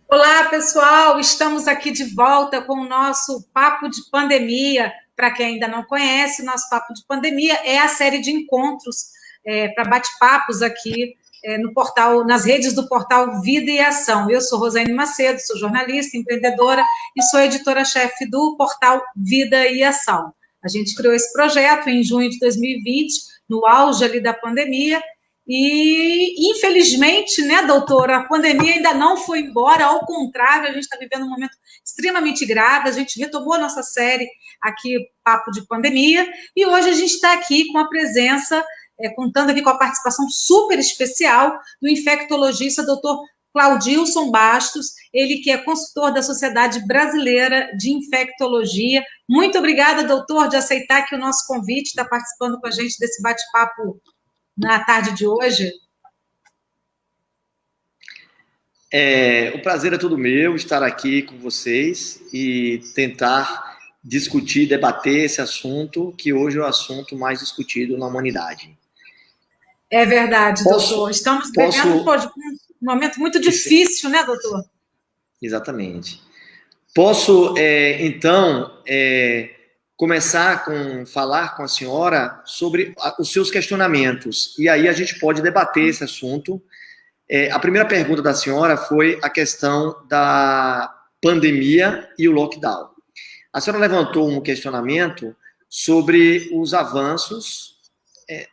Olá, pessoal! Estamos aqui de volta com o nosso Papo de Pandemia. Para quem ainda não conhece, o nosso Papo de Pandemia é a série de encontros para bate-papos aqui no portal, nas redes do portal Vida e Ação. Eu sou Rosane Macedo, sou jornalista, empreendedora e sou editora-chefe do portal Vida e Ação. A gente criou esse projeto em junho de 2020, no auge ali da pandemia, e, infelizmente, né, doutora, a pandemia ainda não foi embora, ao contrário, a gente está vivendo um momento extremamente grave, a gente retomou a nossa série aqui, Papo de Pandemia, e hoje a gente está aqui com a presença, contando aqui com a participação super especial do infectologista doutor Claudilson Bastos, ele que é consultor da Sociedade Brasileira de Infectologia. Muito obrigada, doutor, de aceitar aqui o nosso convite, está participando com a gente desse bate-papo na tarde de hoje. O prazer é todo meu estar aqui com vocês e tentar discutir, debater esse assunto, que hoje é o assunto mais discutido na humanidade. É verdade, doutor. Estamos vivendo um momento muito difícil, né, doutor? Exatamente. Posso, então, começar com falar com a senhora sobre os seus questionamentos, e aí a gente pode debater esse assunto. A primeira pergunta da senhora foi a questão da pandemia e o lockdown. A senhora levantou um questionamento sobre os avanços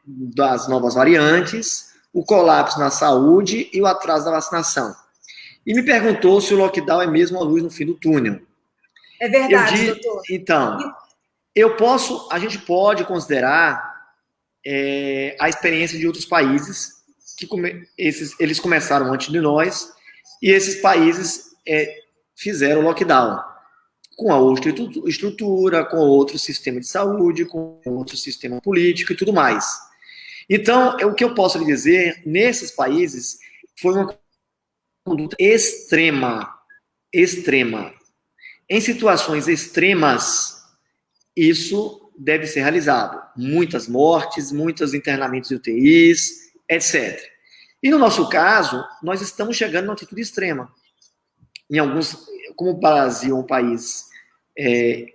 das novas variantes, o colapso na saúde e o atraso da vacinação. E me perguntou se o lockdown é mesmo a luz no fim do túnel. É verdade, doutor. Então, a gente pode considerar a experiência de outros países que eles começaram antes de nós, e esses países fizeram lockdown, com a outra estrutura, com outro sistema de saúde, com outro sistema político e tudo mais. Então, o que eu posso lhe dizer, nesses países, foi uma conduta extrema. Em situações extremas, isso deve ser realizado. Muitas mortes, muitos internamentos de UTIs, etc. E no nosso caso, nós estamos chegando numa atitude extrema. Em alguns, como o Brasil é um país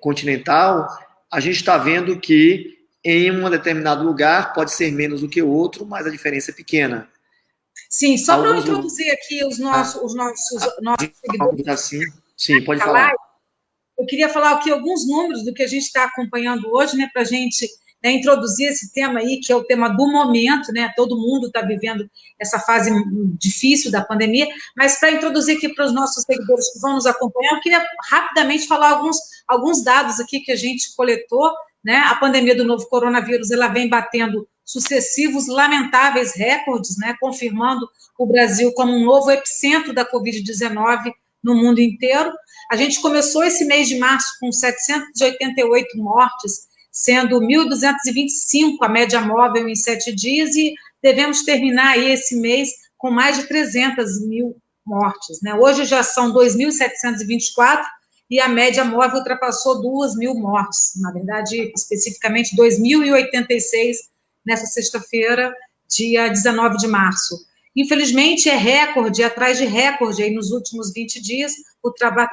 continental, a gente está vendo que em um determinado lugar pode ser menos do que outro, mas a diferença é pequena. Sim, só para eu introduzir aqui os nossos seguidores. Assim, sim, pode falar. Eu queria falar aqui alguns números do que a gente está acompanhando hoje, né, para a gente introduzir esse tema aí, que é o tema do momento, né? Todo mundo está vivendo essa fase difícil da pandemia, mas para introduzir aqui para os nossos seguidores que vão nos acompanhar, eu queria rapidamente falar alguns dados aqui que a gente coletou, né? A pandemia do novo coronavírus, ela vem batendo sucessivos, lamentáveis recordes, né? Confirmando o Brasil como um novo epicentro da Covid-19 no mundo inteiro. A gente começou esse mês de março com 788 mortes, sendo 1.225 a média móvel em 7 dias, e devemos terminar aí esse mês com mais de 300 mil mortes, né? Hoje já são 2.724 e a média móvel ultrapassou 2.000 mortes, na verdade, especificamente 2.086 nessa sexta-feira, dia 19 de março. Infelizmente, é recorde atrás de recorde aí nos últimos 20 dias,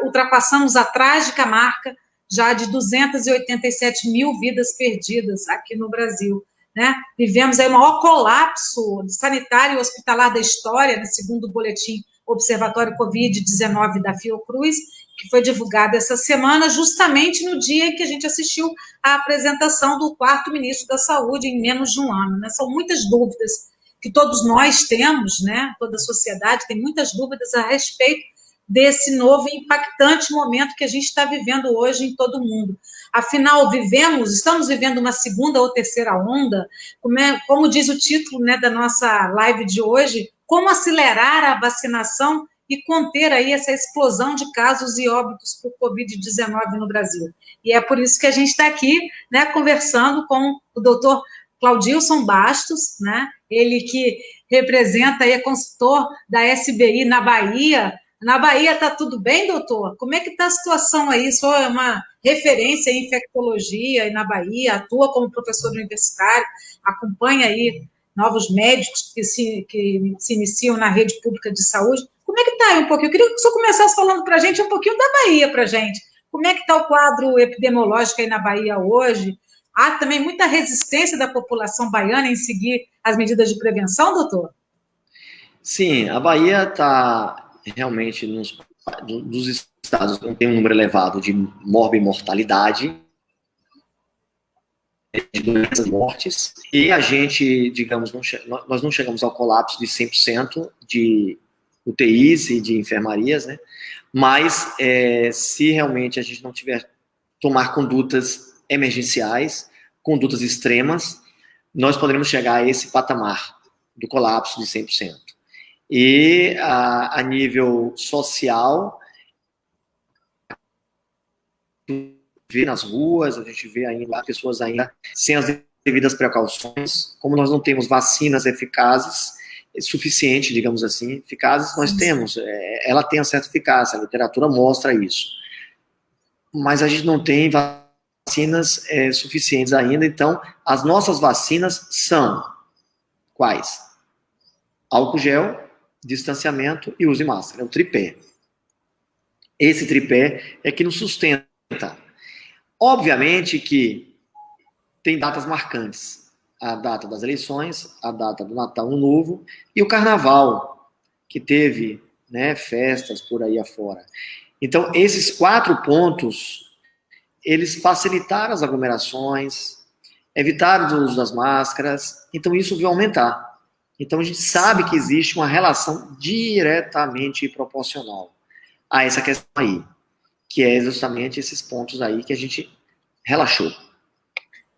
ultrapassamos a trágica marca já de 287 mil vidas perdidas aqui no Brasil, né? Vivemos aí o maior colapso sanitário e hospitalar da história, né, segundo o boletim Observatório Covid-19 da Fiocruz, que foi divulgado essa semana, justamente no dia em que a gente assistiu à apresentação do quarto ministro da Saúde em menos de um ano, né? São muitas dúvidas que todos nós temos, né? Toda a sociedade tem muitas dúvidas a respeito desse novo e impactante momento que a gente está vivendo hoje em todo o mundo. Afinal, estamos vivendo uma segunda ou terceira onda, como diz o título, né, da nossa live de hoje, como acelerar a vacinação e conter aí essa explosão de casos e óbitos por Covid-19 no Brasil. E é por isso que a gente está aqui, né, conversando com o doutor Claudilson Bastos, né, ele que representa e é consultor da SBI na Bahia. Na Bahia está tudo bem, doutor? Como é que está a situação aí? O senhor é uma referência em infectologia e na Bahia, atua como professor universitário, acompanha aí novos médicos que se iniciam na rede pública de saúde. Como é que está aí um pouquinho? Eu queria que o senhor começasse falando para a gente um pouquinho da Bahia para a gente. Como é que está o quadro epidemiológico aí na Bahia hoje? Há também muita resistência da população baiana em seguir as medidas de prevenção, doutor? Sim, a Bahia está realmente dos estados que tem um número elevado de morbimortalidade, de doenças mortes, e a gente, digamos, nós não chegamos ao colapso de 100% de UTIs e de enfermarias, né? Mas se realmente a gente não tiver tomar condutas emergenciais, condutas extremas, nós poderemos chegar a esse patamar do colapso de 100%. E a nível social, vê nas ruas, a gente vê ainda as pessoas ainda sem as devidas precauções, como nós não temos vacinas eficazes, suficiente, digamos assim, eficazes nós temos, ela tem uma certa eficácia, a literatura mostra isso, mas a gente não tem vacinas suficientes ainda, então as nossas vacinas são quais? Álcool gel, distanciamento e uso de máscara, é o tripé. Esse tripé é que nos sustenta. Obviamente que tem datas marcantes. A data das eleições, a data do Natal, Ano Novo e o Carnaval, que teve, né, festas por aí afora. Então, esses 4 pontos, eles facilitaram as aglomerações, evitaram o uso das máscaras, então isso veio aumentar. Então, a gente sabe que existe uma relação diretamente proporcional a essa questão aí, que é justamente esses pontos aí que a gente relaxou.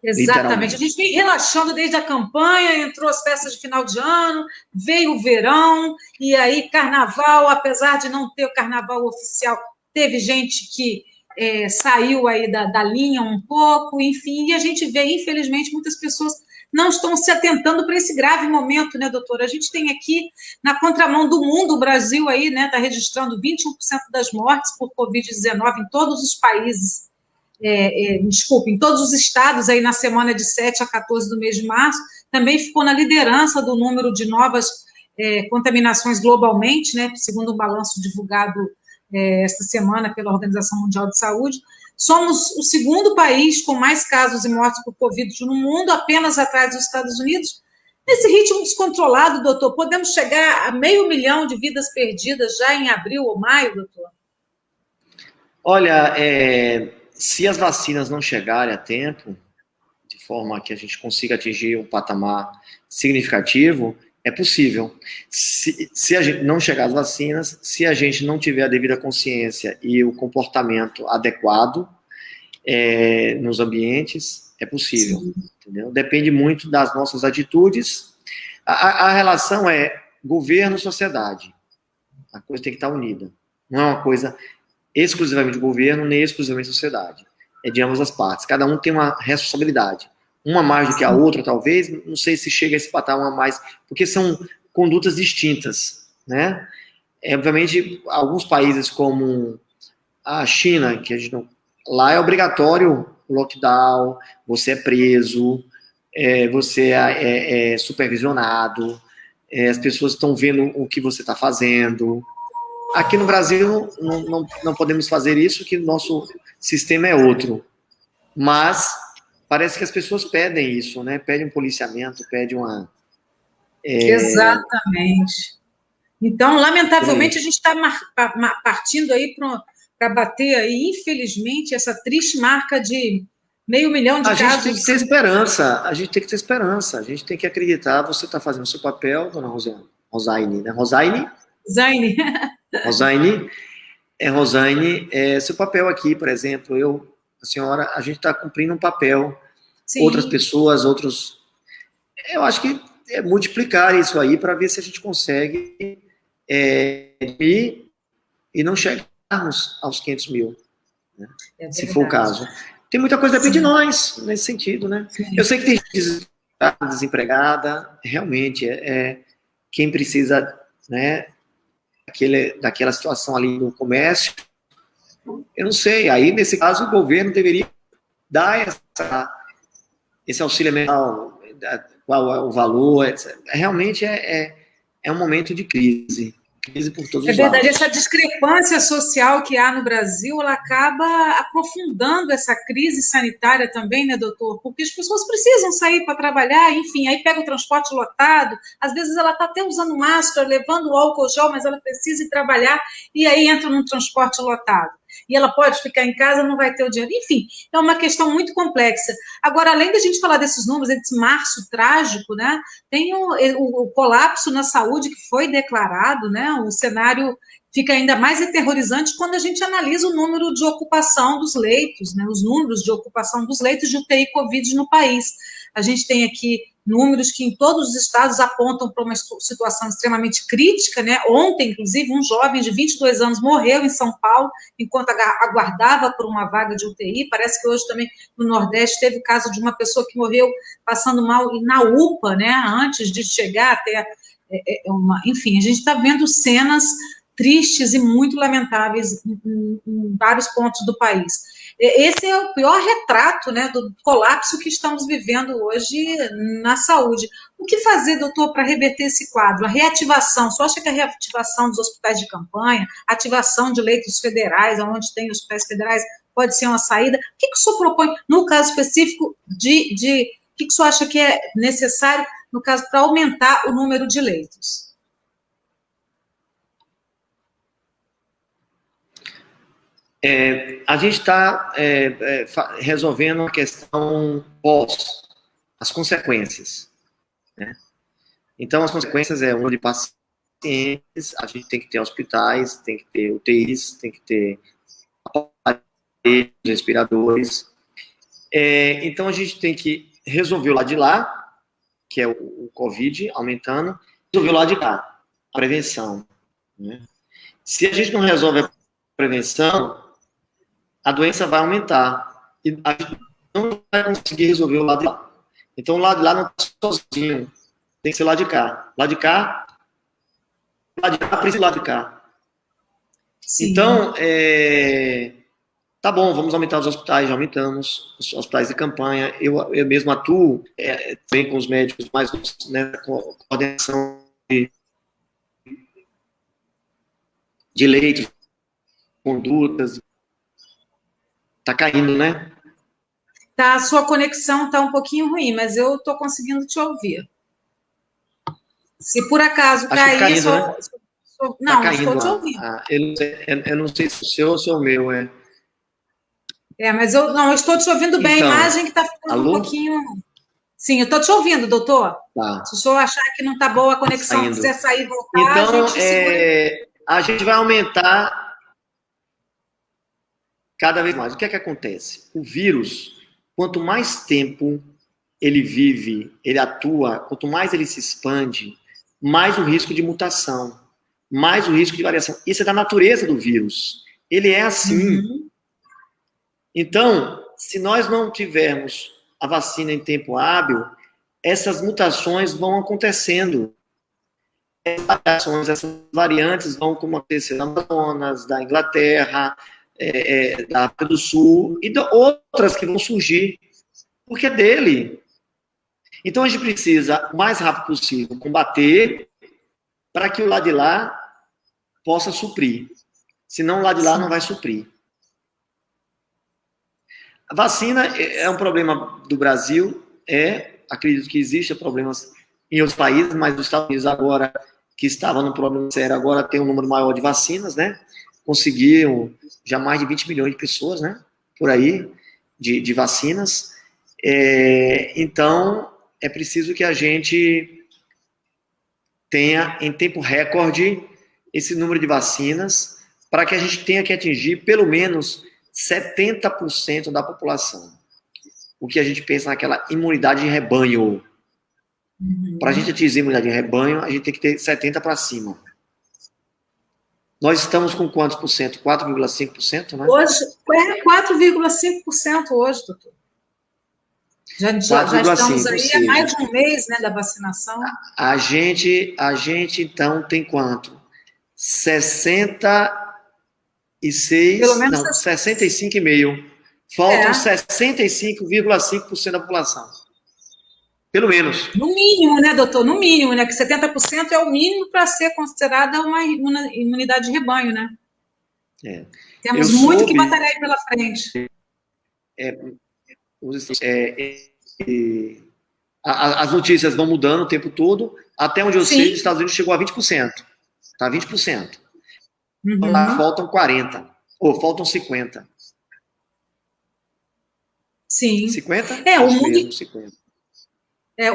Exatamente. A gente vem relaxando desde a campanha, entrou as festas de final de ano, veio o verão, e aí carnaval, apesar de não ter o carnaval oficial, teve gente que saiu aí da linha um pouco, enfim, e a gente vê, infelizmente, muitas pessoas não estão se atentando para esse grave momento, né, doutora? A gente tem aqui, na contramão do mundo, o Brasil aí, né, está registrando 21% das mortes por Covid-19 em todos os países, em todos os estados, aí na semana de 7 a 14 do mês de março, também ficou na liderança do número de novas contaminações globalmente, né, segundo um balanço divulgado esta semana pela Organização Mundial de Saúde. Somos o segundo país com mais casos e mortes por Covid no mundo, apenas atrás dos Estados Unidos. Nesse ritmo descontrolado, doutor, podemos chegar a 500.000 de vidas perdidas já em abril ou maio, doutor? Olha, se as vacinas não chegarem a tempo, de forma que a gente consiga atingir um patamar significativo, é possível. Se a gente não chegar às vacinas, se a gente não tiver a devida consciência e o comportamento adequado nos ambientes, é possível. Entendeu? Depende muito das nossas atitudes. A relação é governo-sociedade. A coisa tem que estar unida. Não é uma coisa exclusivamente governo, nem exclusivamente sociedade. É de ambas as partes. Cada um tem uma responsabilidade. Uma mais do que a outra, talvez, não sei se chega a esse patamar mais, porque são condutas distintas, né? Obviamente, alguns países como a China, que a gente não, lá é obrigatório o lockdown, você é preso, você é supervisionado, as pessoas estão vendo o que você está fazendo. Aqui no Brasil não podemos fazer isso, que o nosso sistema é outro. Mas parece que as pessoas pedem isso, né? Pedem um policiamento, pedem uma... Exatamente. Então, lamentavelmente, a gente está partindo aí para bater aí, infelizmente, essa triste marca de 500.000 de casos. A gente tem que ter esperança, a gente tem que ter esperança, a gente tem que acreditar, você está fazendo o seu papel, dona Rosaine, né? Rosaine? Rosaine, seu papel aqui, por exemplo, a senhora, a gente está cumprindo um papel. Sim. Outras pessoas, eu acho que multiplicar isso aí para ver se a gente consegue ir e não chegarmos aos 500.000, né? Se for o caso. Tem muita coisa a pedir de nós nesse sentido, né? Sim. Eu sei que tem gente desempregada, realmente, quem precisa, né, daquela situação ali no comércio, eu não sei, aí nesse caso o governo deveria dar esse auxílio mensal, qual é o valor, realmente é um momento de crise. crise por todos É os verdade, lados. essa discrepância social que há no Brasil, ela acaba aprofundando essa crise sanitária também, né, doutor? Porque as pessoas precisam sair para trabalhar, enfim, aí pega o transporte lotado, às vezes ela está até usando máscara, levando o álcool gel, mas ela precisa ir trabalhar e aí entra num transporte lotado. E ela pode ficar em casa, não vai ter o dinheiro. Enfim, é uma questão muito complexa. Agora, além da gente falar desses números, desse março trágico, né, tem o colapso na saúde que foi declarado, né? O cenário fica ainda mais aterrorizante quando a gente analisa o número de ocupação dos leitos, né? Os números de ocupação dos leitos de UTI Covid no país. A gente tem aqui números que em todos os estados apontam para uma situação extremamente crítica, né? Ontem, inclusive, um jovem de 22 anos morreu em São Paulo enquanto aguardava por uma vaga de UTI. Parece que hoje também no Nordeste teve o caso de uma pessoa que morreu passando mal na UPA, né? Antes de chegar até enfim, a gente está vendo cenas tristes e muito lamentáveis em vários pontos do país. Esse é o pior retrato, né, do colapso que estamos vivendo hoje na saúde. O que fazer, doutor, para reverter esse quadro? A reativação, só acha que a reativação dos hospitais de campanha, ativação de leitos federais, onde tem hospitais federais, pode ser uma saída? O que o senhor propõe, no caso específico, o que o senhor acha que é necessário, no caso, para aumentar o número de leitos? A gente está resolvendo a questão pós, as consequências, né? Então, as consequências é o número de pacientes, a gente tem que ter hospitais, tem que ter UTIs, tem que ter aparelhos, respiradores. Então, a gente tem que resolver o lado de lá, que é o Covid aumentando, resolver o lado de cá, a prevenção, né? Se a gente não resolve a prevenção, a doença vai aumentar. E a gente não vai conseguir resolver o lado de lá. Então, o lado de lá não está sozinho. Tem que ser o lado de cá. Lado de cá precisa do lado de cá. Sim. Então, tá bom, vamos aumentar os hospitais, já aumentamos os hospitais de campanha. Eu mesmo atuo bem com os médicos, mais, né, com a coordenação de leitos, condutas. Tá caindo, né? Tá, a sua conexão tá um pouquinho ruim, mas eu tô conseguindo te ouvir. Se por acaso cair, caindo, né? Não, tá caindo, estou te ouvindo. Eu não sei se o seu ou se é o meu, mas eu estou te ouvindo bem, então, a imagem que está ficando um pouquinho... Sim, eu estou te ouvindo, doutor. Tá. Se o senhor achar que não está boa a conexão, quiser sair e voltar, então, a gente vai aumentar cada vez mais. O que é que acontece? O vírus, quanto mais tempo ele vive, ele atua, quanto mais ele se expande, mais o risco de mutação, mais o risco de variação. Isso é da natureza do vírus. Ele é assim. Uhum. Então, se nós não tivermos a vacina em tempo hábil, essas mutações vão acontecendo. Essas variantes vão acontecer na Amazonas, da Inglaterra, da África do Sul, e outras que vão surgir, porque é dele. Então, a gente precisa, o mais rápido possível, combater para que o lado de lá possa suprir. Senão, o lado de lá não vai suprir. A vacina é um problema do Brasil, acredito que existem problemas em outros países, mas os Estados Unidos agora, que estava num problema sério, agora tem um número maior de vacinas, né? Conseguiram já mais de 20 milhões de pessoas, né? Por aí, de vacinas. Então, é preciso que a gente tenha, em tempo recorde, esse número de vacinas, para que a gente tenha que atingir, pelo menos, 70% da população. O que a gente pensa naquela imunidade de rebanho. Uhum. Para a gente atingir a imunidade de rebanho, a gente tem que ter 70% para cima. Nós estamos com quantos por cento? 4,5%, né? Hoje, 4,5% hoje, doutor. Já estamos aí há mais de um mês, né, da vacinação. A gente, então, tem quanto? 65,5%. Faltam 65,5% da população. Pelo menos. No mínimo, né, doutor? No mínimo, né? Que 70% é o mínimo para ser considerada uma imunidade de rebanho, né? É. Temos muito que batalhar aí pela frente. As notícias vão mudando o tempo todo. Até onde eu sei, os Estados Unidos chegou a 20%. Tá 20%. Lá faltam 40%. Ou faltam 50%. Sim. 50%? É, Acho mesmo, 50%.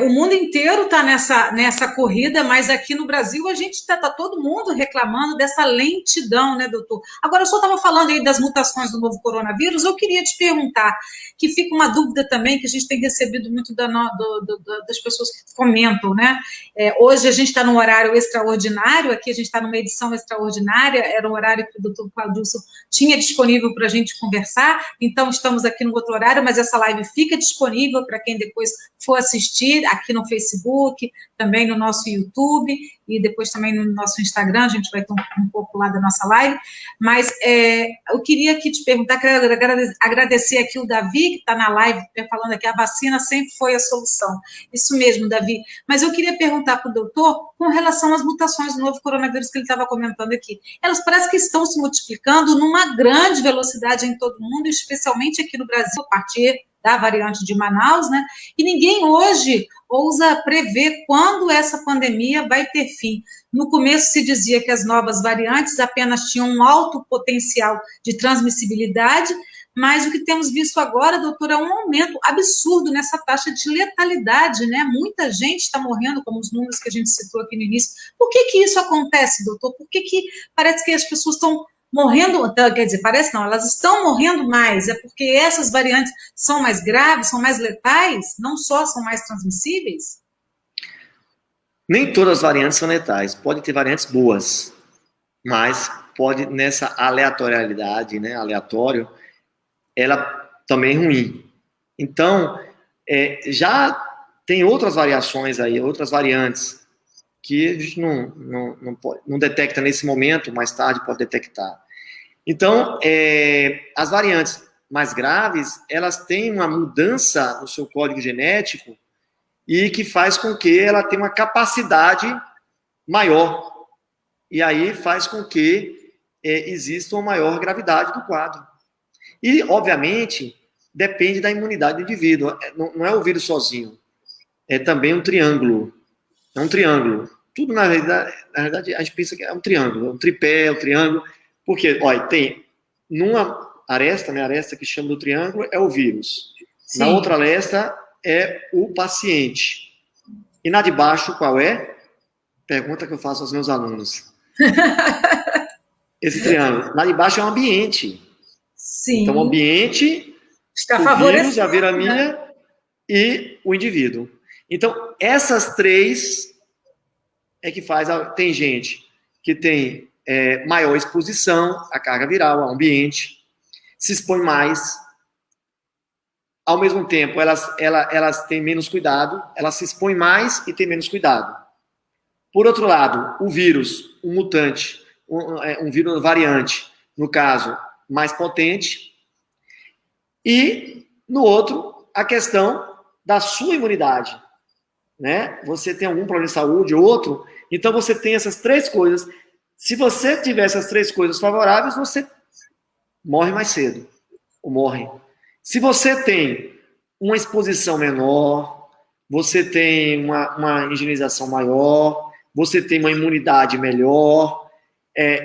O mundo inteiro está nessa corrida, mas aqui no Brasil a gente está todo mundo reclamando dessa lentidão, né, doutor? Agora, o senhor estava falando aí das mutações do novo coronavírus, eu queria te perguntar, que fica uma dúvida também que a gente tem recebido muito das pessoas que comentam, né? Hoje a gente está num horário extraordinário, aqui a gente está numa edição extraordinária, era o horário que o doutor Claudilson tinha disponível para a gente conversar, então estamos aqui no outro horário, mas essa live fica disponível para quem depois for assistir aqui no Facebook, também no nosso YouTube e depois também no nosso Instagram, a gente vai ter um pouco lá da nossa live, mas eu queria aqui te perguntar, quero agradecer aqui o Davi, que está na live, falando aqui, a vacina sempre foi a solução. Isso mesmo, Davi. Mas eu queria perguntar para o doutor, com relação às mutações do novo coronavírus que ele estava comentando aqui. Elas parecem que estão se multiplicando numa grande velocidade em todo o mundo, especialmente aqui no Brasil, a partir da variante de Manaus, né? E ninguém hoje ousa prever quando essa pandemia vai ter fim. No começo se dizia que as novas variantes apenas tinham um alto potencial de transmissibilidade, mas o que temos visto agora, doutor, é um aumento absurdo nessa taxa de letalidade, né? Muita gente está morrendo, como os números que a gente citou aqui no início. Por que isso acontece, doutor? Por que parece que as pessoas estão morrendo, quer dizer, parece não, elas estão morrendo mais, é porque essas variantes são mais graves, são mais letais, não só são mais transmissíveis? Nem todas as variantes são letais, pode ter variantes boas, mas pode, nessa aleatoriedade, né, aleatório, ela também é ruim. Então, já tem outras variações aí, outras variantes, que a gente não detecta nesse momento, mais tarde pode detectar. Então, as variantes mais graves, elas têm uma mudança no seu código genético e que faz com que ela tenha uma capacidade maior. E aí faz com que exista uma maior gravidade do quadro. E, obviamente, depende da imunidade do indivíduo. Não é o vírus sozinho. É também um triângulo. É um triângulo. Tudo, na verdade, a gente pensa que é um triângulo. É um tripé, é um triângulo. Porque, olha, tem numa aresta, né, a aresta que chama do triângulo é o vírus. Sim. Na outra aresta é o paciente. E na de baixo, qual é? Pergunta que eu faço aos meus alunos. Esse triângulo. Lá de baixo é um ambiente. Sim. Então, o ambiente, está o vírus, a viraminha, né? E o indivíduo. Então, essas três é que faz... Tem gente que tem maior exposição à carga viral, ao ambiente, se expõe mais. Ao mesmo tempo, elas têm menos cuidado, elas se expõem mais e têm menos cuidado. Por outro lado, o vírus, um mutante, um vírus variante, no caso, mais potente. E, no outro, a questão da sua imunidade. Né? Você tem algum problema de saúde, outro, então você tem essas três coisas. Se você tiver essas três coisas favoráveis, você morre mais cedo, ou morre. Se você tem uma exposição menor, você tem uma higienização maior, você tem uma imunidade melhor,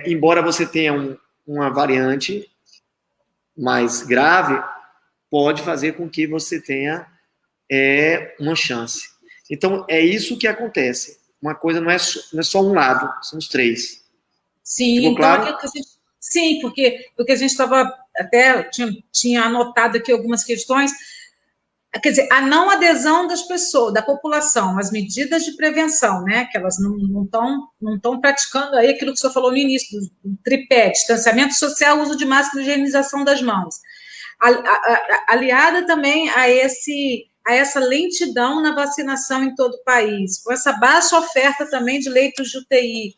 embora você tenha uma variante mais grave, pode fazer com que você tenha uma chance. Então, é isso que acontece. Uma coisa não é só um lado, são os três. Sim, ficou claro? Então, sim, porque a gente estava até tinha anotado aqui algumas questões. Quer dizer, a não adesão das pessoas, da população, às medidas de prevenção, né? Que elas não estão praticando aí aquilo que o senhor falou no início, do tripé, distanciamento social, uso de máscara e higienização das mãos. Aliada também a essa lentidão na vacinação em todo o país, com essa baixa oferta também de leitos de UTI,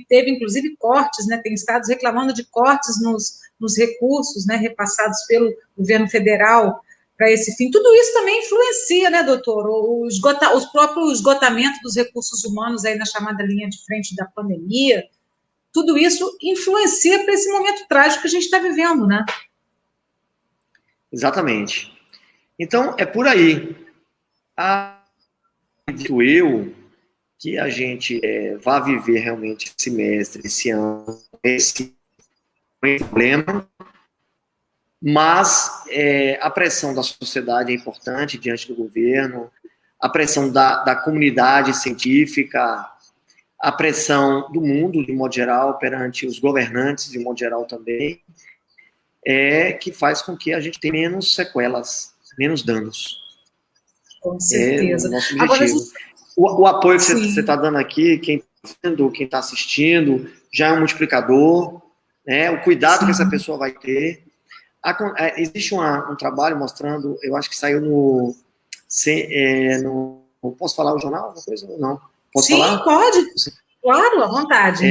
teve inclusive cortes, né, tem estados reclamando de cortes nos recursos, né, repassados pelo governo federal para esse fim. Tudo isso também influencia, né, doutor? Os próprios esgotamento dos recursos humanos aí na chamada linha de frente da pandemia, tudo isso influencia para esse momento trágico que a gente está vivendo, né? Exatamente. Então, é por aí. Acredito eu que a gente vá viver realmente esse semestre, esse ano, esse problema, mas a pressão da sociedade é importante diante do governo, a pressão da comunidade científica, a pressão do mundo, de modo geral, perante os governantes, de modo geral também, que faz com que a gente tenha menos sequelas, menos danos. Com certeza. É o nosso objetivo. Agora, o apoio que você está dando aqui, quem está vendo, quem está assistindo, já é um multiplicador, né? O cuidado que essa pessoa vai ter. Existe um trabalho mostrando, eu acho que saiu no posso falar o jornal? Alguma coisa? Não. Posso falar? Pode. Claro, à vontade.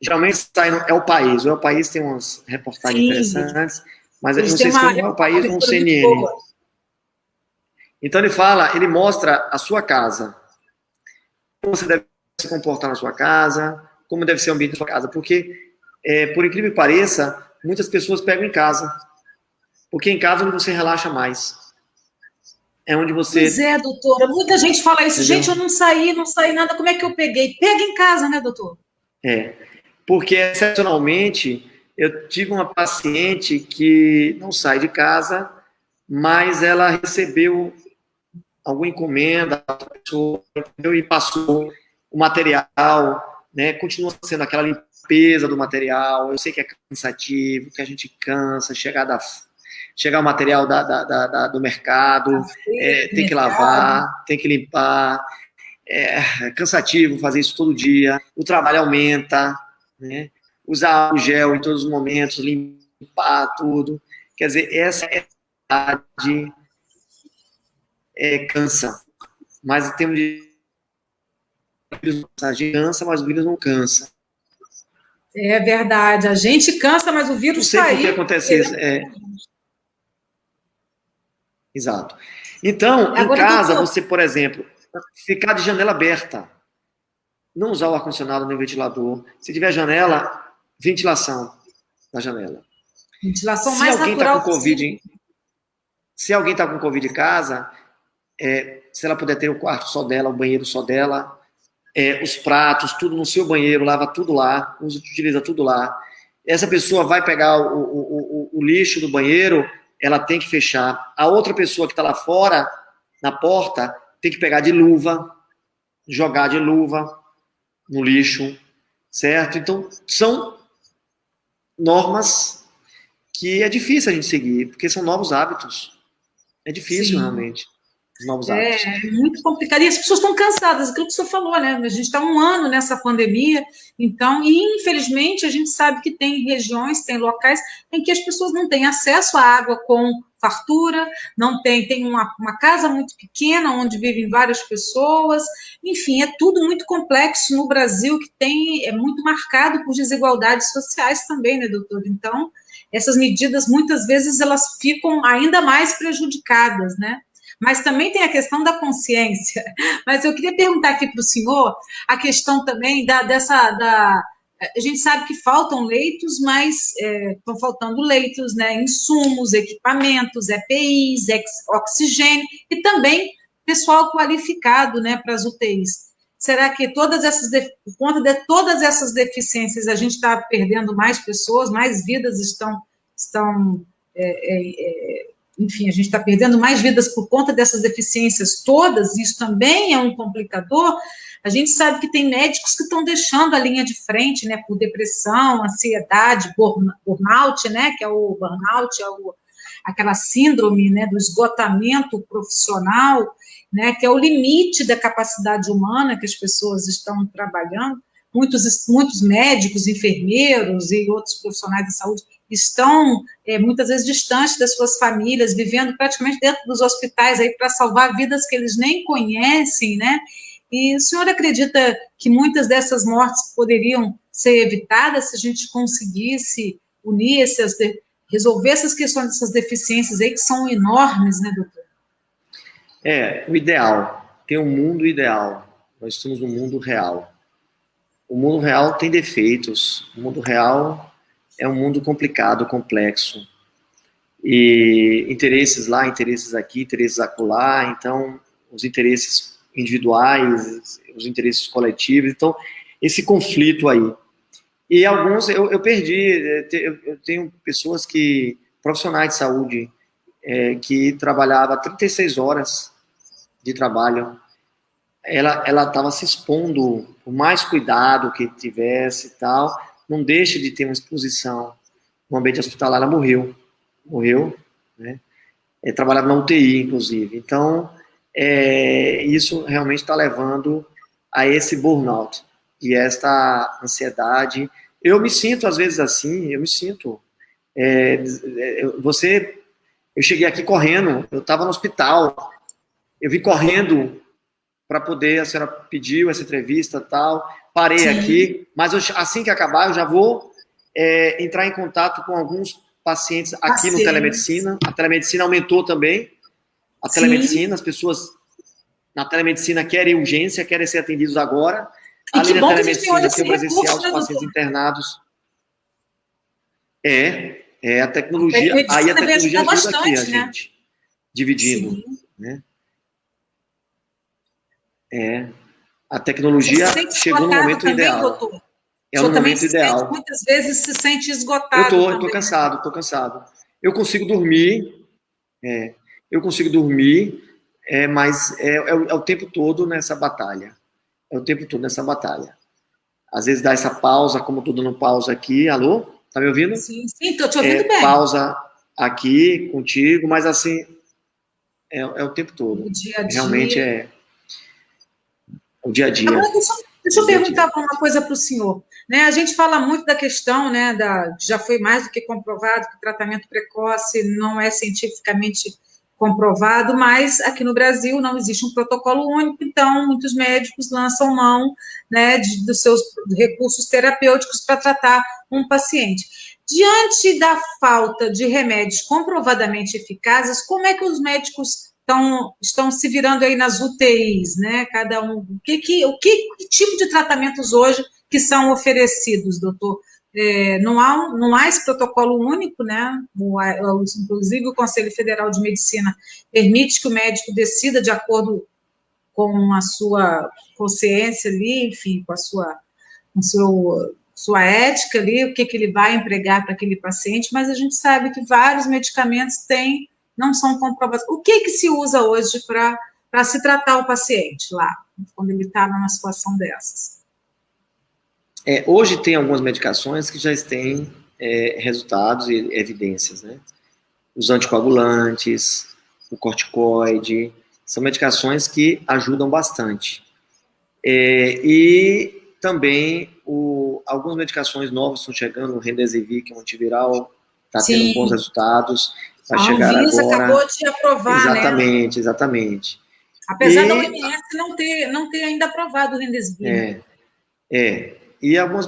Geralmente sai o País. O País tem umas reportagens interessantes, mas eu não sei se não é o País ou um CNN. Então ele mostra a sua casa. Como você deve se comportar na sua casa, como deve ser o ambiente da sua casa. Porque, por incrível que pareça, muitas pessoas pegam em casa. Porque em casa é onde você relaxa mais. É onde você... Pois é, doutora. Muita gente fala isso. Entendeu? Gente, eu não saí nada. Como é que eu peguei? Pega em casa, né, doutor? Porque, excepcionalmente, eu tive uma paciente que não sai de casa, mas ela recebeu alguma encomenda, e passou o material, né? Continua sendo aquela limpeza do material. Eu sei que é cansativo, que a gente cansa, chegar o material do mercado, tem que lavar, tem que limpar. É cansativo fazer isso todo dia. O trabalho aumenta, né? Usar o gel em todos os momentos, limpar tudo. Quer dizer, essa atividade cansa. Mas em termos de a gente cansa, mas o vírus não cansa. É verdade. A gente cansa, mas o vírus está aí. Não sei por que acontece isso. Exato. Então, agora, em casa, você, por exemplo, ficar de janela aberta. Não usar o ar-condicionado nem o ventilador. Se tiver janela, ventilação da janela. Ventilação mais natural possível. Se alguém está com Covid em casa, se ela puder ter o quarto só dela, o banheiro só dela, os pratos, tudo no seu banheiro, lava tudo lá, utiliza tudo lá. Essa pessoa vai pegar o lixo do banheiro, ela tem que fechar. A outra pessoa que está lá fora, na porta, tem que pegar de luva, jogar de luva no lixo, certo? Então, são normas que é difícil a gente seguir, porque são novos hábitos. É difícil, realmente, os novos hábitos. É muito complicado. E as pessoas estão cansadas, aquilo que o senhor falou, né? A gente está 1 ano nessa pandemia, então, e infelizmente a gente sabe que tem regiões, tem locais em que as pessoas não têm acesso à água com fartura, não tem uma casa muito pequena onde vivem várias pessoas, enfim, é tudo muito complexo no Brasil, que é muito marcado por desigualdades sociais também, né, doutor? Então, essas medidas, muitas vezes, elas ficam ainda mais prejudicadas, né? Mas também tem a questão da consciência. Mas eu queria perguntar aqui para o senhor a questão também a gente sabe que faltam leitos, mas estão faltando leitos, né, insumos, equipamentos, EPIs, oxigênio e também pessoal qualificado, né, para as UTIs. Será que por conta de todas essas deficiências a gente está perdendo mais pessoas, mais vidas enfim, a gente está perdendo mais vidas por conta dessas deficiências todas, isso também é um complicador. A gente sabe que tem médicos que estão deixando a linha de frente, né, por depressão, ansiedade, burnout, né, que é o burnout, aquela síndrome, né, do esgotamento profissional, né, que é o limite da capacidade humana que as pessoas estão trabalhando. Muitos médicos, enfermeiros e outros profissionais de saúde estão, muitas vezes, distantes das suas famílias, vivendo praticamente dentro dos hospitais aí para salvar vidas que eles nem conhecem, né? E o senhor acredita que muitas dessas mortes poderiam ser evitadas se a gente conseguisse unir resolver essas questões, essas deficiências aí que são enormes, né, doutor? O ideal. Tem um mundo ideal. Nós estamos no mundo real. O mundo real tem defeitos. O mundo real é um mundo complicado, complexo. E interesses lá, interesses aqui, interesses acolá. Então, os interesses individuais, os interesses coletivos. Então, esse conflito aí. E alguns eu perdi. Eu tenho pessoas profissionais de saúde, que trabalhava 36 horas de trabalho. Ela estava se expondo, por mais cuidado que tivesse e tal, não deixa de ter uma exposição no ambiente hospitalar. Ela morreu, né? Trabalhava na UTI, inclusive. Então, isso realmente está levando a esse burnout e esta ansiedade. Eu me sinto, às vezes, assim, eu cheguei aqui correndo, eu estava no hospital, eu vim correndo para poder, a senhora pediu essa entrevista e tal, parei Sim. aqui, mas assim que acabar, eu já vou entrar em contato com alguns pacientes aqui no telemedicina. A telemedicina aumentou também, a telemedicina, as pessoas na telemedicina querem urgência, querem ser atendidos agora. Além da telemedicina, tem o presencial, os pacientes internados. A tecnologia, aí a tecnologia ajuda bastante, aqui a gente, dividindo, Sim. né? A tecnologia chegou no momento também, ideal. Doutor? É no momento ideal. Muitas vezes se sente esgotado. Eu tô cansado. Eu consigo dormir, mas é o tempo todo nessa batalha. Às vezes dá essa pausa, como estou dando pausa aqui. Alô? Tá me ouvindo? Sim, estou te ouvindo bem. Pausa aqui contigo, mas assim, é o tempo todo. O dia a dia. Realmente é o dia a dia. Agora, deixa eu perguntar uma coisa para o senhor. Né, a gente fala muito da questão, né, já foi mais do que comprovado que o tratamento precoce não é cientificamente comprovado, mas aqui no Brasil não existe um protocolo único, então muitos médicos lançam mão, né, dos seus recursos terapêuticos para tratar um paciente. Diante da falta de remédios comprovadamente eficazes, como é que os médicos estão se virando aí nas UTIs, né? Cada um. Que tipo de tratamentos hoje que são oferecidos, doutor? Não há esse protocolo único, né? Inclusive, o Conselho Federal de Medicina permite que o médico decida de acordo com a sua consciência ali, enfim, com sua ética ali, o que ele vai empregar para aquele paciente, mas a gente sabe que vários medicamentos não são comprovados. O que se usa hoje para se tratar o paciente lá, quando ele está numa situação dessas? Hoje tem algumas medicações que já têm resultados e evidências, né? Os anticoagulantes, o corticoide, são medicações que ajudam bastante. E também algumas medicações novas estão chegando, o Remdesivir, que é um antiviral, está tendo bons resultados. Vai chegar Anvisa agora. Acabou de aprovar, Exatamente. Apesar da OMS não ter ainda aprovado o Remdesivir. E alguns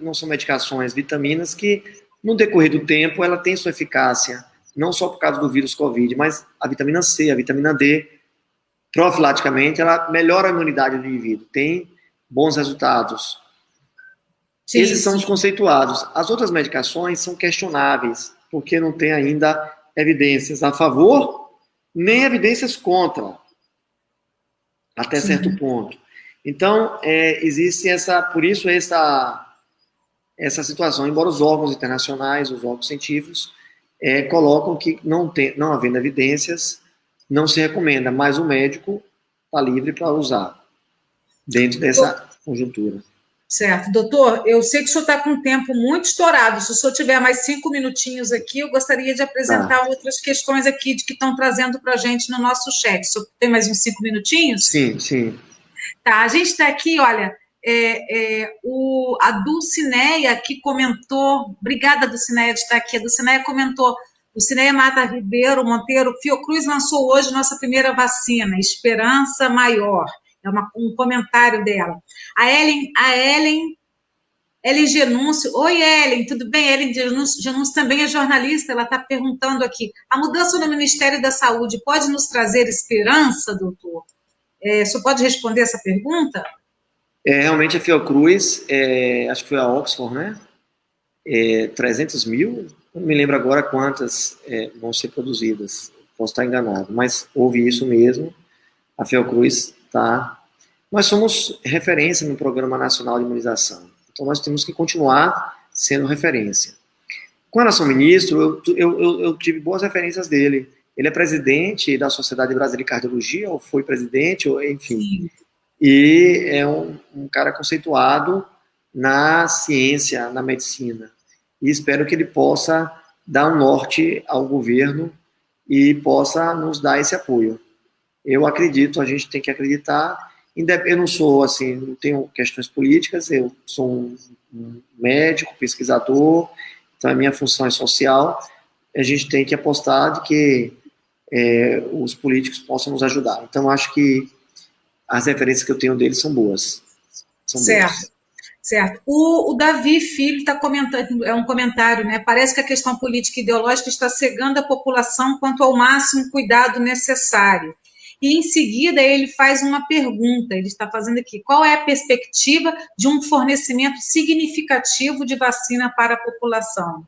não são medicações, vitaminas, que no decorrer do tempo ela tem sua eficácia, não só por causa do vírus Covid, mas a vitamina C, a vitamina D, profilaticamente, ela melhora a imunidade do indivíduo, tem bons resultados. Sim, Esses são os conceituados. As outras medicações são questionáveis, porque não tem ainda evidências a favor, nem evidências contra, até certo ponto. Então, existe por isso essa situação, embora os órgãos internacionais, os órgãos científicos, colocam que não havendo evidências, não se recomenda, mas o médico está livre para usar, dentro dessa conjuntura. Certo. Doutor, eu sei que o senhor está com o tempo muito estourado. Se o senhor tiver mais 5 minutinhos aqui, eu gostaria de apresentar outras questões aqui que estão trazendo para a gente no nosso chat. O senhor tem mais uns 5 minutinhos? Sim. Tá, a gente está aqui, olha, a Dulcineia que comentou, obrigada, Dulcineia, de estar aqui. A Dulcineia comentou, Dulcineia Mata Ribeiro Monteiro, Fiocruz lançou hoje nossa primeira vacina, Esperança Maior. É um comentário dela. A Ellen Ellen Genúncio. Oi, Ellen, tudo bem? Ellen Genúncio também é jornalista, ela está perguntando aqui, a mudança no Ministério da Saúde pode nos trazer esperança, doutor? O senhor pode responder essa pergunta? Realmente a Fiocruz, acho que foi a Oxford, né? 300 mil, não me lembro agora quantas vão ser produzidas, posso estar enganado, mas houve isso mesmo, a Fiocruz está... Nós somos referência no Programa Nacional de Imunização, então nós temos que continuar sendo referência. Com relação ao ministro, eu tive boas referências dele. Ele é presidente da Sociedade Brasileira de Cardiologia, ou foi presidente, ou, enfim. Sim. E é um cara conceituado na ciência, na medicina. E espero que ele possa dar um norte ao governo e possa nos dar esse apoio. Eu acredito, a gente tem que acreditar. Eu não sou assim, não tenho questões políticas, eu sou um médico, pesquisador, então a minha função é social. A gente tem que apostar de que os políticos possam nos ajudar. Então, acho que as referências que eu tenho deles são boas. Certo. Certo. O Davi Filho está comentando, é um comentário, né? Parece que a questão política e ideológica está cegando a população quanto ao máximo cuidado necessário. E em seguida ele faz uma pergunta, ele está fazendo aqui, qual é a perspectiva de um fornecimento significativo de vacina para a população?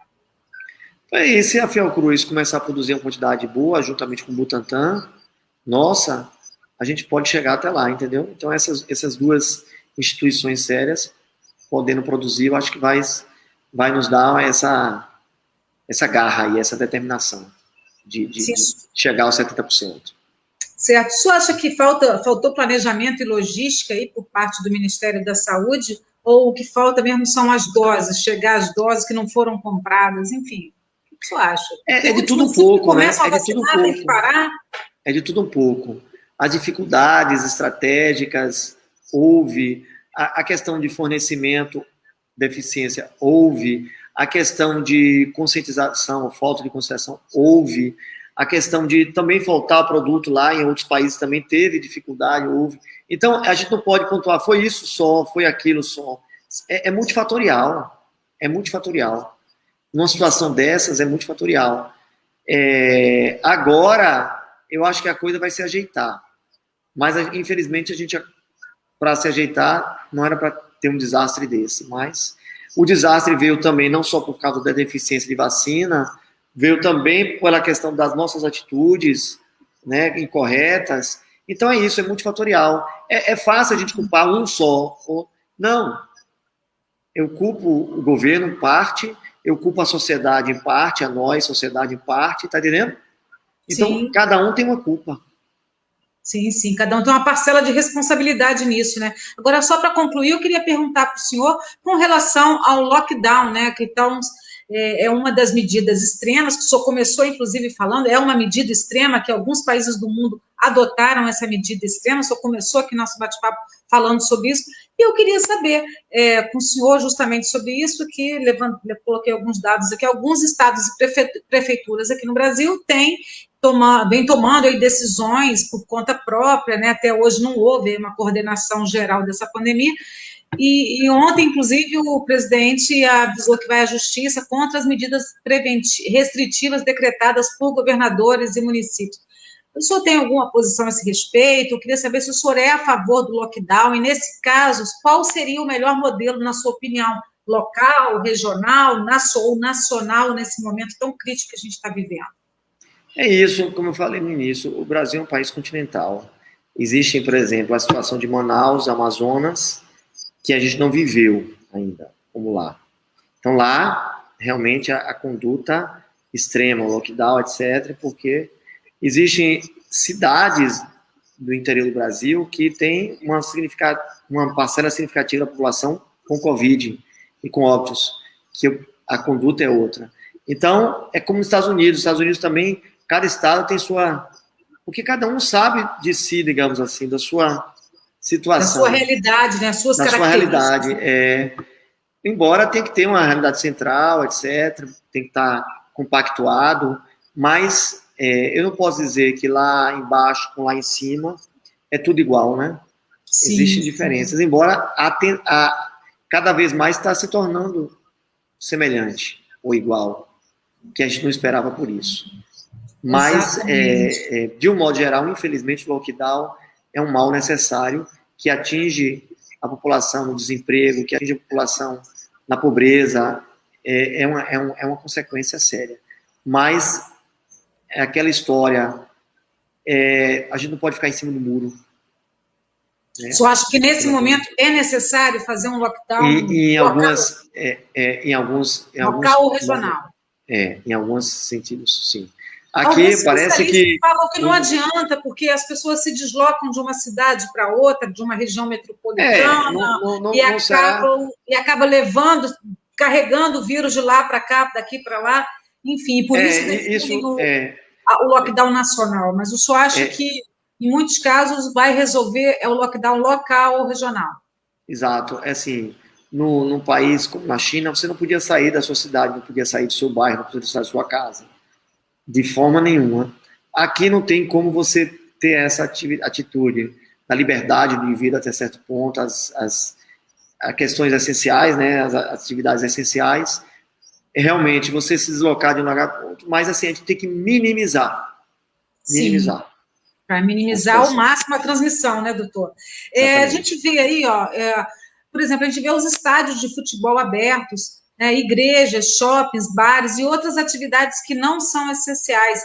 E se a Fiocruz começar a produzir uma quantidade boa, juntamente com o Butantan, nossa, a gente pode chegar até lá, entendeu? Então essas duas instituições sérias podendo produzir, eu acho que vai nos dar essa garra e essa determinação de chegar aos 70%. Certo. O senhor acha que faltou planejamento e logística aí por parte do Ministério da Saúde? Ou o que falta mesmo são as doses, chegar às doses que não foram compradas, enfim? O que o senhor acha? É de tudo um pouco, né? É de tudo um pouco. Tem que parar? É de tudo um pouco. As dificuldades estratégicas, houve. A questão de fornecimento, deficiência, houve. A questão de conscientização, falta de conscientização, houve. A questão de também faltar produto lá em outros países também teve dificuldade, houve. Então, a gente não pode pontuar, foi isso só, foi aquilo só. É multifatorial. É multifatorial. Numa situação dessas, é multifatorial. Agora, eu acho que a coisa vai se ajeitar. Mas, infelizmente, a gente, para se ajeitar, não era para ter um desastre desse. Mas o desastre veio também não só por causa da deficiência de vacina, veio também pela questão das nossas atitudes, né, incorretas. Então é isso, é multifatorial. É fácil a gente culpar um só. Não. Eu culpo o governo em parte, eu culpo a sociedade em parte, a nós, sociedade em parte, tá entendendo? Então, sim, cada um tem uma culpa. Sim, sim, cada um tem uma parcela de responsabilidade nisso, né? Agora, só para concluir, eu queria perguntar para o senhor com relação ao lockdown, né? Que então é uma das medidas extremas, que o senhor começou, inclusive, falando, é uma medida extrema que alguns países do mundo adotaram essa medida extrema, o senhor começou aqui nosso bate-papo falando sobre isso, e eu queria saber com o senhor justamente sobre isso, que coloquei alguns dados aqui, alguns estados e prefeituras aqui no Brasil vem tomando aí decisões por conta própria, né? Até hoje não houve uma coordenação geral dessa pandemia, e ontem, inclusive, o presidente avisou que vai à justiça contra as medidas restritivas decretadas por governadores e municípios. O senhor tem alguma posição a esse respeito? Eu queria saber se o senhor é a favor do lockdown, e nesse caso, qual seria o melhor modelo, na sua opinião, local, regional, ou nacional, nesse momento tão crítico que a gente está vivendo? É isso, como eu falei no início, o Brasil é um país continental. Existe, por exemplo, a situação de Manaus, Amazonas, que a gente não viveu ainda, como lá. Então lá, realmente, a conduta extrema, o lockdown, etc., porque existem cidades do interior do Brasil que tem uma parcela significativa da população com Covid e com óbitos, que a conduta é outra. Então, é como nos Estados Unidos. Os Estados Unidos também, cada estado tem sua... Porque cada um sabe de si, digamos assim, da sua situação. Da sua realidade, né? As suas características. Da sua realidade. Embora tenha que ter uma realidade central, etc., tem que estar compactuado, mas eu não posso dizer que lá embaixo com lá em cima é tudo igual, né? Sim, existem diferenças, embora cada vez mais está se tornando semelhante ou igual, que a gente não esperava por isso. Mas, de um modo geral, infelizmente, o lockdown é um mal necessário que atinge a população no desemprego, que atinge a população na pobreza, é uma consequência séria. Mas é aquela história, a gente não pode ficar em cima do muro. Né? Só acho que nesse momento é necessário fazer um lockdown em local ou regional. Em alguns sentidos, sim. Aqui parece que falam que não adianta, porque as pessoas se deslocam de uma cidade para outra, de uma região metropolitana, e acaba levando, carregando o vírus de lá para cá, daqui para lá, enfim, por isso o lockdown nacional. Mas o senhor acha que, em muitos casos, vai resolver o lockdown local ou regional? Exato. É assim, num país como na China, você não podia sair da sua cidade, não podia sair do seu bairro, não podia sair da sua casa. De forma nenhuma. Aqui não tem como você ter essa atitude da liberdade de vir até certo ponto, as questões essenciais, né, as atividades essenciais. Realmente, você se deslocar de um lugar para outro, mas assim, a gente tem que minimizar. Para minimizar ao máximo a transmissão, né, doutor? A gente vê aí, por exemplo, a gente vê os estádios de futebol abertos, igrejas, shoppings, bares e outras atividades que não são essenciais.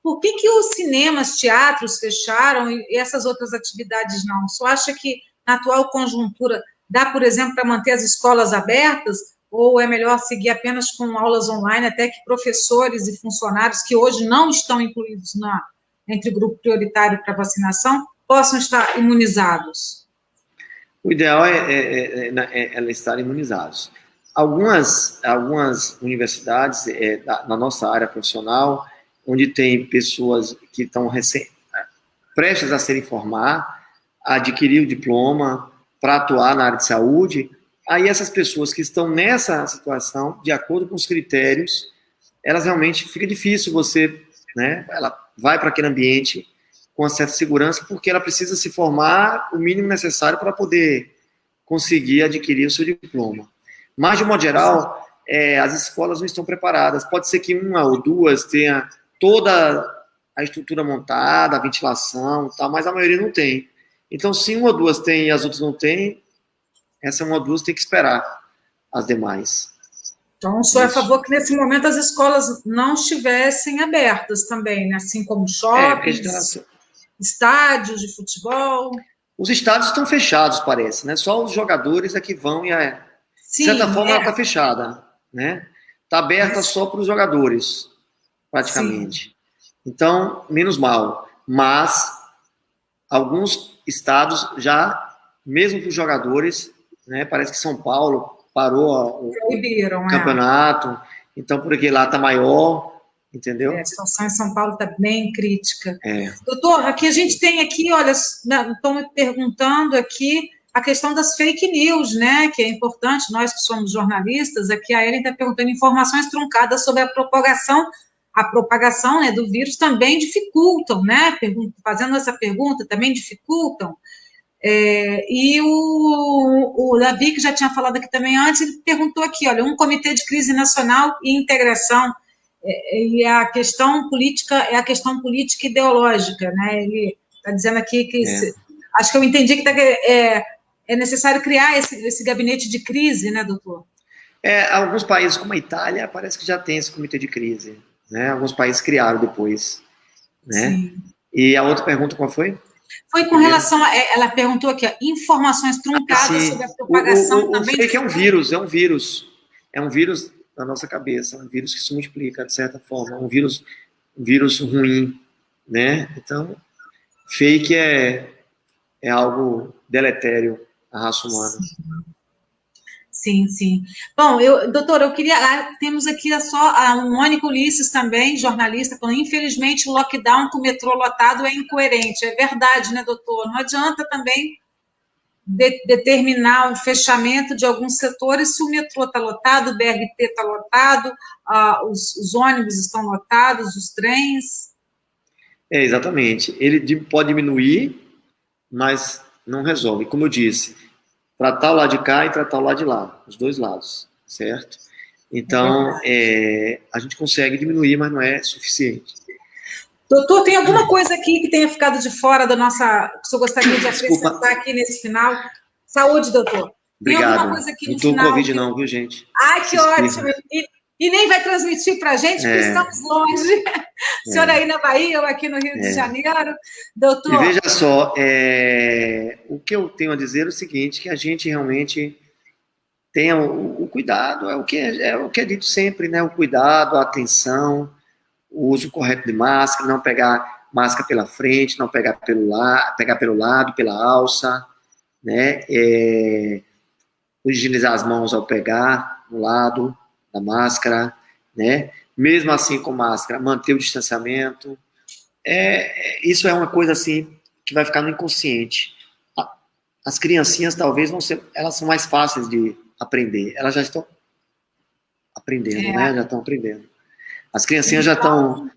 Por que os cinemas, teatros fecharam e essas outras atividades não? Só acha que na atual conjuntura dá, por exemplo, para manter as escolas abertas ou é melhor seguir apenas com aulas online até que professores e funcionários que hoje não estão incluídos entre o grupo prioritário para vacinação possam estar imunizados? O ideal é estar imunizados. Algumas universidades na nossa área profissional, onde tem pessoas que estão prestes a se formar, adquirir o diploma para atuar na área de saúde, aí essas pessoas que estão nessa situação, de acordo com os critérios, elas realmente fica difícil você, né? Ela vai para aquele ambiente com uma certa segurança, porque ela precisa se formar o mínimo necessário para poder conseguir adquirir o seu diploma. Mas, de modo geral, as escolas não estão preparadas. Pode ser que uma ou duas tenha toda a estrutura montada, a ventilação e tal, mas a maioria não tem. Então, se uma ou duas tem e as outras não têm, essa uma ou duas tem que esperar as demais. Então, o senhor é a favor que, nesse momento, as escolas não estivessem abertas também, né? Assim como shoppings, estádios de futebol? Os estádios estão fechados, parece, né? Só os jogadores é que vão e de certa forma, ela está fechada, né? Está aberta só para os jogadores, praticamente. Sim. Então, menos mal. Mas, alguns estados já, mesmo para os jogadores, né? Parece que São Paulo parou o campeonato. Então, por aqui lá está maior, entendeu? A situação em São Paulo está bem crítica. Doutor, aqui a gente tem aqui, olha, estão me perguntando aqui a questão das fake news, né, que é importante, nós que somos jornalistas, aqui a Ellen está perguntando informações truncadas sobre a propagação, né, do vírus também dificultam, né, fazendo essa pergunta, também dificultam, e o Davi, que já tinha falado aqui também antes, ele perguntou aqui, olha, um comitê de crise nacional e integração, e a questão política é a questão política e ideológica, né, ele está dizendo aqui que, acho que eu entendi que é necessário criar esse gabinete de crise, né, doutor? Alguns países, como a Itália, parece que já tem esse comitê de crise, né? Alguns países criaram depois, né? Sim. E a outra pergunta qual foi? Foi com relação ela perguntou aqui, informações truncadas sobre a propagação também. O fake é um vírus na nossa cabeça, um vírus que se multiplica, de certa forma, um vírus ruim, né? Então, fake é algo deletério à raça humana. Sim. Bom, doutor, eu queria... Temos aqui só a Mônica Ulisses também, jornalista, falando, infelizmente o lockdown com o metrô lotado é incoerente. É verdade, né, doutor? Não adianta também determinar o fechamento de alguns setores se o metrô está lotado, o BRT está lotado, os ônibus estão lotados, os trens. Exatamente. Ele pode diminuir, mas não resolve. Como eu disse, tratar o lado de cá e tratar o lado de lá, os dois lados, certo? Então, a gente consegue diminuir, mas não é suficiente. Doutor, tem alguma coisa aqui que tenha ficado de fora da nossa... que o senhor gostaria de acrescentar aqui nesse final? Saúde, doutor. Tem Obrigado. alguma coisa aqui no no final? Não estou Covid não, viu, gente? Ai, que ótimo. E nem vai transmitir para a gente, porque estamos longe. O senhor aí na Bahia, eu aqui no Rio de Janeiro. Doutor... E veja só, o que eu tenho a dizer é o seguinte, que a gente realmente tenha o cuidado, é o que é dito sempre, né? O cuidado, a atenção, o uso correto de máscara, não pegar máscara pela frente, não pegar pelo lado, pela alça, né? Higienizar as mãos ao pegar no lado da máscara, né? Mesmo assim com máscara, manter o distanciamento. Isso é uma coisa assim que vai ficar no inconsciente. As criancinhas talvez elas são mais fáceis de aprender. Elas já estão aprendendo, né? Já estão aprendendo. As criancinhas já estão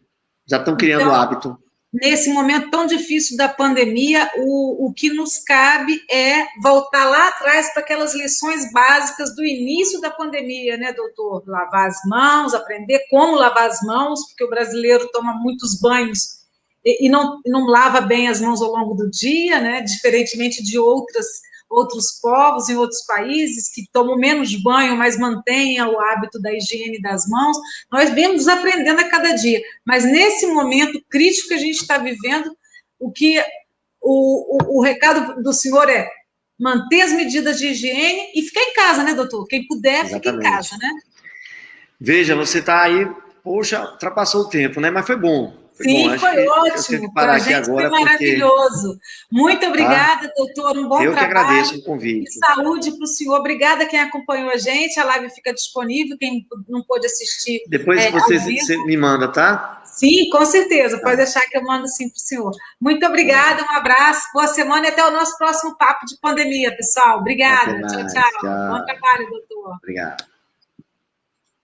criando hábito. Nesse momento tão difícil da pandemia, o que nos cabe é voltar lá atrás para aquelas lições básicas do início da pandemia, né, doutor? Lavar as mãos, aprender como lavar as mãos, porque o brasileiro toma muitos banhos e não lava bem as mãos ao longo do dia, né? Diferentemente de outros povos em outros países que tomam menos banho, mas mantêm o hábito da higiene das mãos. Nós vemos aprendendo a cada dia, mas nesse momento crítico que a gente está vivendo, o recado do senhor é manter as medidas de higiene e ficar em casa, né, doutor? Quem puder, fica em casa, né? Veja, você está aí, poxa, ultrapassou o tempo, né? Mas foi bom. Sim, foi ótimo. Para a gente foi maravilhoso. Muito obrigada, doutor. Um bom trabalho. Eu que agradeço o convite. E saúde para o senhor. Obrigada quem acompanhou a gente. A live fica disponível. Quem não pôde assistir. Depois você me manda, tá? Sim, com certeza. Pode deixar que eu mando sim para o senhor. Muito obrigada, um abraço, boa semana e até o nosso próximo papo de pandemia, pessoal. Obrigada. Tchau, tchau. Bom trabalho, doutor. Obrigado.